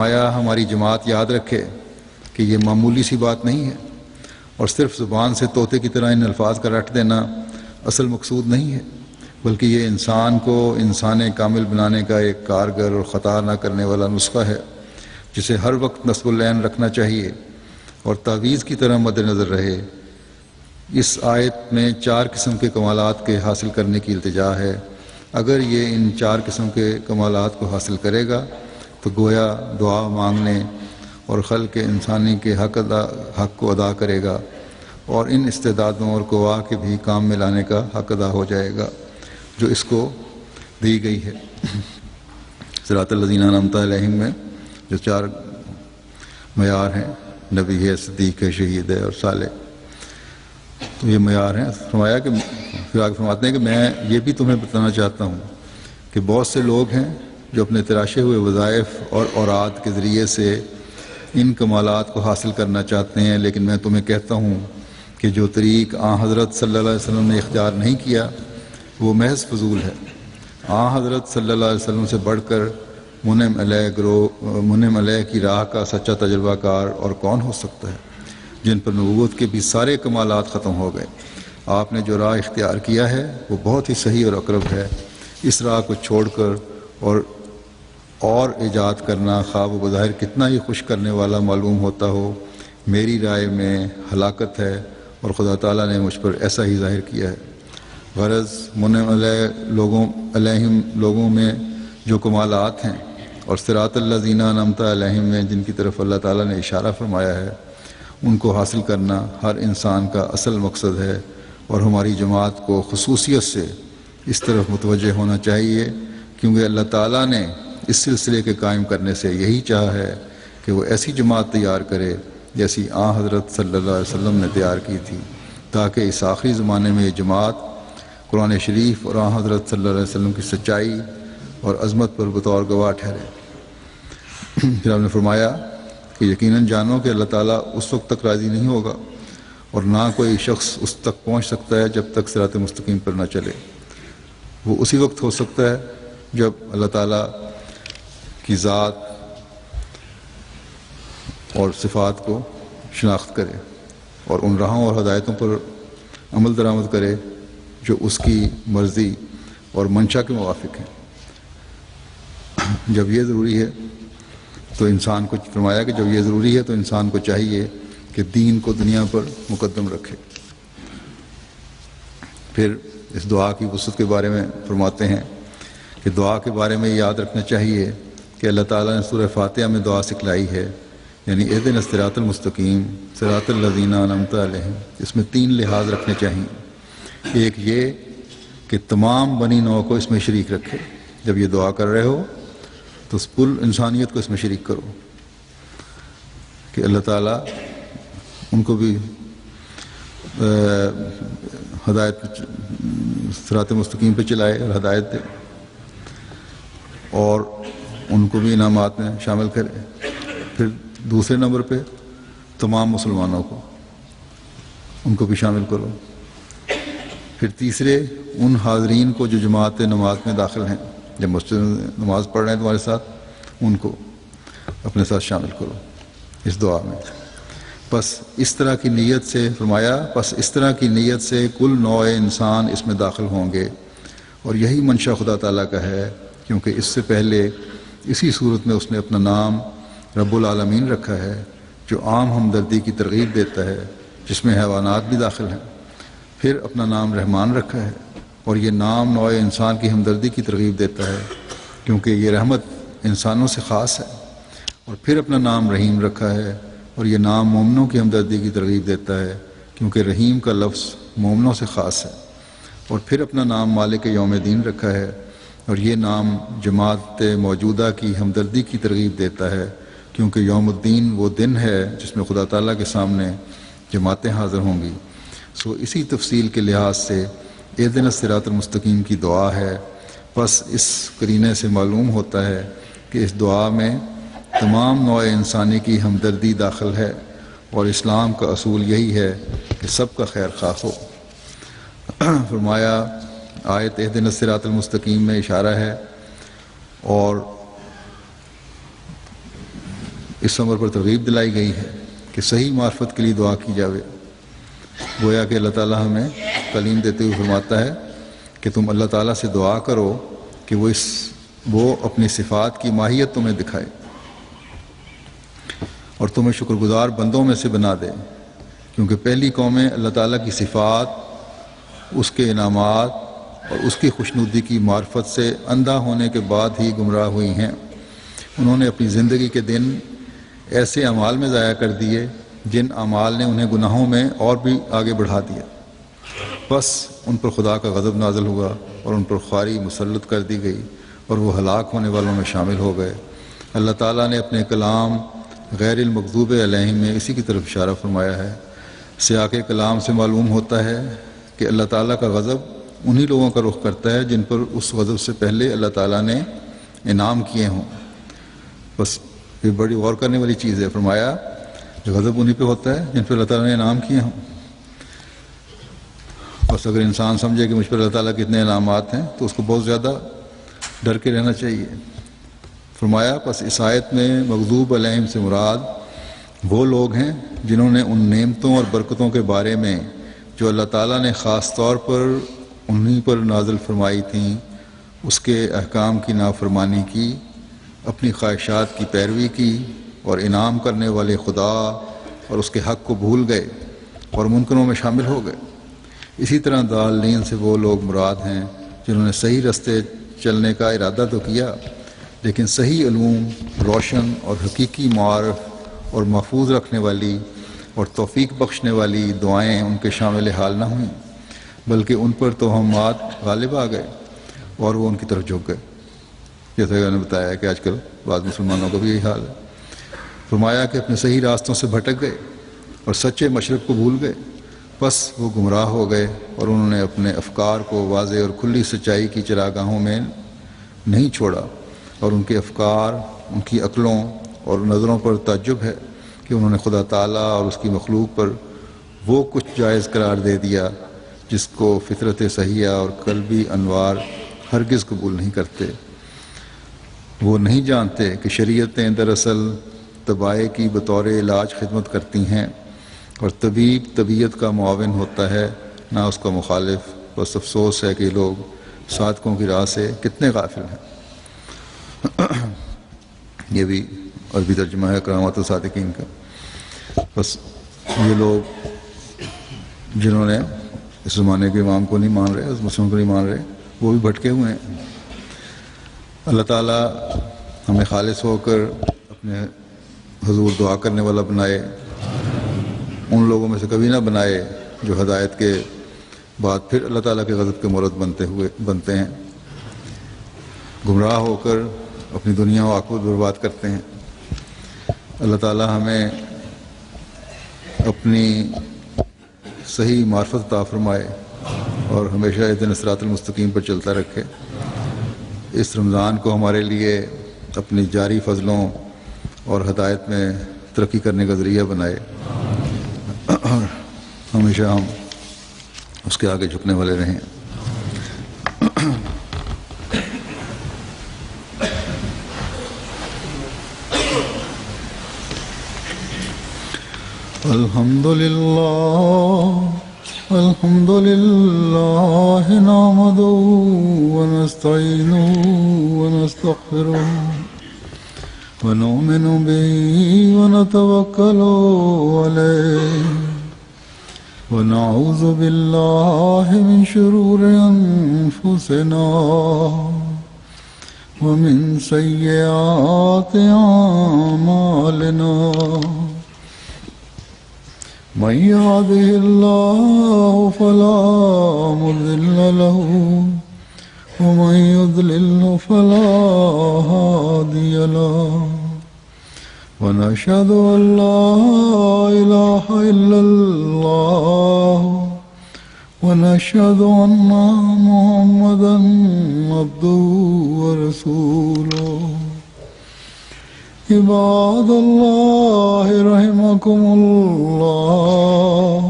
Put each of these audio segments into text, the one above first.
فرمایا ہماری جماعت یاد رکھے کہ یہ معمولی سی بات نہیں ہے، اور صرف زبان سے طوطے کی طرح ان الفاظ کا رٹ دینا اصل مقصود نہیں ہے، بلکہ یہ انسان کو انسان کامل بنانے کا ایک کارگر اور خطا نہ کرنے والا نسخہ ہے، جسے ہر وقت نصب العین رکھنا چاہیے اور تعویذ کی طرح مد نظر رہے۔ اس آیت میں 4 قسم کے کمالات کے حاصل کرنے کی التجا ہے۔ اگر یہ ان 4 قسم کے کمالات کو حاصل کرے گا تو گویا دعا مانگنے اور خلق انسانی کے حق کو ادا کرے گا، اور ان استعدادوں اور قوا کے بھی کام میں لانے کا حق ادا ہو جائے گا جو اس کو دی گئی ہے۔ صراط الذین انعمت علیہم میں جو 4 معیار ہیں، نبی ہے، صدیق ہے، شہید ہے اور صالح، تو یہ معیار ہیں۔ فرمایا کہ پھر آگے فرماتے ہیں کہ میں یہ بھی تمہیں بتانا چاہتا ہوں کہ بہت سے لوگ ہیں جو اپنے تراشے ہوئے وظائف اور اوراد کے ذریعے سے ان کمالات کو حاصل کرنا چاہتے ہیں، لیکن میں تمہیں کہتا ہوں کہ جو طریق حضرت صلی اللہ علیہ وسلم نے اختیار نہیں کیا وہ محض فضول ہے۔ حضرت صلی اللہ علیہ وسلم سے بڑھ کر منعم علیہ کی راہ کا سچا تجربہ کار اور کون ہو سکتا ہے، جن پر نبوت کے بھی سارے کمالات ختم ہو گئے۔ آپ نے جو راہ اختیار کیا ہے وہ بہت ہی صحیح اور اقرب ہے۔ اس راہ کو چھوڑ کر اور ایجاد کرنا خواہ و بظاہر کتنا ہی خوش کرنے والا معلوم ہوتا ہو، میری رائے میں ہلاکت ہے، اور خدا تعالیٰ نے مجھ پر ایسا ہی ظاہر کیا ہے۔ غرض منعم علیہم لوگوں میں جو کمالات ہیں اور صراط الذین انعمت علیہم میں جن کی طرف اللہ تعالیٰ نے اشارہ فرمایا ہے، ان کو حاصل کرنا ہر انسان کا اصل مقصد ہے، اور ہماری جماعت کو خصوصیت سے اس طرف متوجہ ہونا چاہیے، کیونکہ اللہ تعالیٰ نے اس سلسلے کے قائم کرنے سے یہی چاہا ہے کہ وہ ایسی جماعت تیار کرے جیسی حضرت صلی اللہ علیہ وسلم نے تیار کی تھی، تاکہ اس آخری زمانے میں یہ جماعت قرآن شریف اور حضرت صلی اللہ علیہ وسلم کی سچائی اور عظمت پر بطور گواہ ٹھہرے۔ پھر آپ نے فرمایا کہ یقیناً جانو کہ اللہ تعالیٰ اس وقت تک راضی نہیں ہوگا، اور نہ کوئی شخص اس تک پہنچ سکتا ہے جب تک صراط مستقیم پر نہ چلے۔ وہ اسی وقت ہو سکتا ہے جب اللہ تعالیٰ کی ذات اور صفات کو شناخت کرے اور ان راہوں اور ہدایتوں پر عمل درآمد کرے جو اس کی مرضی اور منشا کے موافق ہیں۔ جب یہ ضروری ہے تو انسان کو فرمایا کہ جب یہ ضروری ہے تو انسان کو چاہیے کہ دین کو دنیا پر مقدم رکھے۔ پھر اس دعا کی وسعت کے بارے میں فرماتے ہیں کہ دعا کے بارے میں یاد رکھنا چاہیے کہ اللہ تعالیٰ نے سورہ فاتحہ میں دعا سکھلائی ہے، یعنی اہدنا الصراط المستقیم صراط الذین انعمت علیہم۔ اس میں 3 لحاظ رکھنے چاہیے۔ ایک یہ کہ تمام بنی نوع کو اس میں شریک رکھے، جب یہ دعا کر رہے ہو تو کل انسانیت کو اس میں شریک کرو کہ اللہ تعالیٰ ان کو بھی ہدایت صراط مستقیم پہ چلائے اور ہدایت دے، اور ان کو بھی انعامات میں شامل کرے۔ پھر دوسرے نمبر پہ تمام مسلمانوں کو، ان کو بھی شامل کرو۔ پھر تیسرے ان حاضرین کو جو جماعت نماز میں داخل ہیں، جب مسجد میں نماز پڑھ رہے ہیں تمہارے ساتھ، ان کو اپنے ساتھ شامل کرو اس دعا میں۔ بس اس طرح کی نیت سے فرمایا، بس اس طرح کی نیت سے کل نوع انسان اس میں داخل ہوں گے، اور یہی منشا خدا تعالیٰ کا ہے، کیونکہ اس سے پہلے اسی صورت میں اس نے اپنا نام رب العالمین رکھا ہے، جو عام ہمدردی کی ترغیب دیتا ہے، جس میں حیوانات بھی داخل ہیں۔ پھر اپنا نام رحمان رکھا ہے، اور یہ نام نوع انسان کی ہمدردی کی ترغیب دیتا ہے، کیونکہ یہ رحمت انسانوں سے خاص ہے۔ اور پھر اپنا نام رحیم رکھا ہے، اور یہ نام مومنوں کی ہمدردی کی ترغیب دیتا ہے، کیونکہ رحیم کا لفظ مومنوں سے خاص ہے۔ اور پھر اپنا نام مالک یوم دین رکھا ہے، اور یہ نام جماعت موجودہ کی ہمدردی کی ترغیب دیتا ہے، کیونکہ یوم الدین وہ دن ہے جس میں خدا تعالیٰ کے سامنے جماعتیں حاضر ہوں گی۔ اسی تفصیل کے لحاظ سے اہدنا الصراط المستقیم کی دعا ہے۔ بس اس قرینے سے معلوم ہوتا ہے کہ اس دعا میں تمام نوع انسانی کی ہمدردی داخل ہے، اور اسلام کا اصول یہی ہے کہ سب کا خیر خواہ ہو۔ فرمایا آیت اہدنا الصراط المستقیم میں اشارہ ہے، اور اس امر پر ترغیب دلائی گئی ہے کہ صحیح معرفت کے لیے دعا کی جاوے۔ گویا کہ اللہ تعالیٰ ہمیں تعلیم دیتے ہوئے فرماتا ہے کہ تم اللہ تعالیٰ سے دعا کرو کہ وہ اپنی صفات کی ماہیت تمہیں دکھائے اور تمہیں شکر گزار بندوں میں سے بنا دے، کیونکہ پہلی قومیں اللہ تعالیٰ کی صفات، اس کے انعامات اور اس کی خوشنودی کی معرفت سے اندھا ہونے کے بعد ہی گمراہ ہوئی ہیں۔ انہوں نے اپنی زندگی کے دن ایسے اعمال میں ضائع کر دیے جن اعمال نے انہیں گناہوں میں اور بھی آگے بڑھا دیا، بس ان پر خدا کا غضب نازل ہوا اور ان پر خواری مسلط کر دی گئی اور وہ ہلاک ہونے والوں میں شامل ہو گئے۔ اللہ تعالیٰ نے اپنے کلام غیر المغضوب علیہم میں اسی کی طرف اشارہ فرمایا ہے۔ سیاق کلام سے معلوم ہوتا ہے کہ اللہ تعالیٰ کا غضب انہی لوگوں کا رخ کرتا ہے جن پر اس غضب سے پہلے اللہ تعالیٰ نے انعام کیے ہوں۔ بس یہ بڑی غور کرنے والی چیز ہے، فرمایا کہ غضب انہی پہ ہوتا ہے جن پر اللہ تعالیٰ نے انعام کیے ہوں۔ بس اگر انسان سمجھے کہ مجھ پر اللہ تعالیٰ کے اتنے انعامات ہیں تو اس کو بہت زیادہ ڈر کے رہنا چاہیے۔ فرمایا پس اس آیت میں مغضوب علیہم سے مراد وہ لوگ ہیں جنہوں نے ان نعمتوں اور برکتوں کے بارے میں جو اللہ تعالیٰ نے خاص طور پر انہی پر نازل فرمائی تھیں اس کے احکام کی نافرمانی کی، اپنی خواہشات کی پیروی کی اور انعام کرنے والے خدا اور اس کے حق کو بھول گئے اور منکروں میں شامل ہو گئے۔ اسی طرح ضالین سے وہ لوگ مراد ہیں جنہوں نے صحیح رستے چلنے کا ارادہ تو کیا لیکن صحیح علوم، روشن اور حقیقی معارف اور محفوظ رکھنے والی اور توفیق بخشنے والی دعائیں ان کے شامل حال نہ ہوئیں، بلکہ ان پر توہمات غالب آ گئے اور وہ ان کی طرف جھک گئے، جیسا کہ میں نے بتایا کہ آج کل بعض مسلمانوں کا بھی یہی حال ہے۔ فرمایا کہ اپنے صحیح راستوں سے بھٹک گئے اور سچے مشرق کو بھول گئے، بس وہ گمراہ ہو گئے اور انہوں نے اپنے افکار کو واضح اور کھلی سچائی کی چراگاہوں میں نہیں چھوڑا، اور ان کے افکار، ان کی عقلوں اور نظروں پر تعجب ہے کہ انہوں نے خدا تعالیٰ اور اس کی مخلوق پر وہ کچھ جائز قرار دے دیا جس کو فطرت صحیحہ اور قلبی انوار ہرگز قبول نہیں کرتے۔ وہ نہیں جانتے کہ شریعتیں دراصل طبائع کی بطور علاج خدمت کرتی ہیں اور طبیب طبیعت کا معاون ہوتا ہے نہ اس کا مخالف۔ بس افسوس ہے کہ یہ لوگ صادقوں کی راہ سے کتنے غافل ہیں۔ یہ بھی عربی ترجمہ ہے کرامات الصادقین کا۔ بس یہ لوگ جنہوں نے اس زمانے کے امام کو نہیں مان رہے، اس مسلم کو نہیں مان رہے، وہ بھی بھٹکے ہوئے ہیں۔ اللہ تعالیٰ ہمیں خالص ہو کر اپنے حضور دعا کرنے والا بنائے، ان لوگوں میں سے کبھی نہ بنائے جو ہدایت کے بعد پھر اللہ تعالیٰ کے غضب کے مورد بنتے ہیں، گمراہ ہو کر اپنی دنیا و آخرت برباد کرتے ہیں۔ اللہ تعالیٰ ہمیں اپنی صحیح معرفت عطا فرمائے اور ہمیشہ اہدنا الصراط المستقیم پر چلتا رکھے۔ اس رمضان کو ہمارے لیے اپنی جاری فضلوں اور ہدایت میں ترقی کرنے کا ذریعہ بنائے، اور ہمیشہ ہم اس کے آگے جھکنے والے رہیں۔ الحمد للہ نحمدہ ونستعینہ ونستغفرہ ونؤمن بہ ونتوکل علیہ ونعوذ باللہ من شرور انفسنا ومن سیئات اعمالنا من يهده الله فلا مضل له ومن يضلل فلا هادي له ونشهد أن لا إله إلا الله ونشهد أن محمدا عبده ورسوله عباد اللہ رحمکم اللہ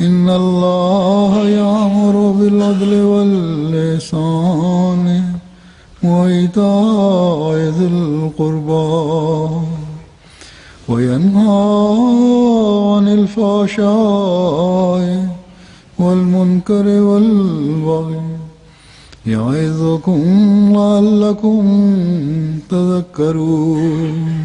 ان اللہ یأمر بالعدل والإحسان وإیتاء ذی القربى وينهى عن الفحشاء والمنكر والبغي يعظكم لعلكم تذكرون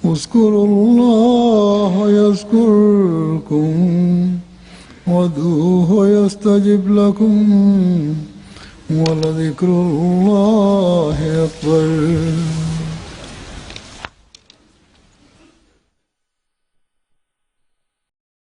اذكروا الله يذكركم وادعوه يستجب لكم ولذكر الله أكبر.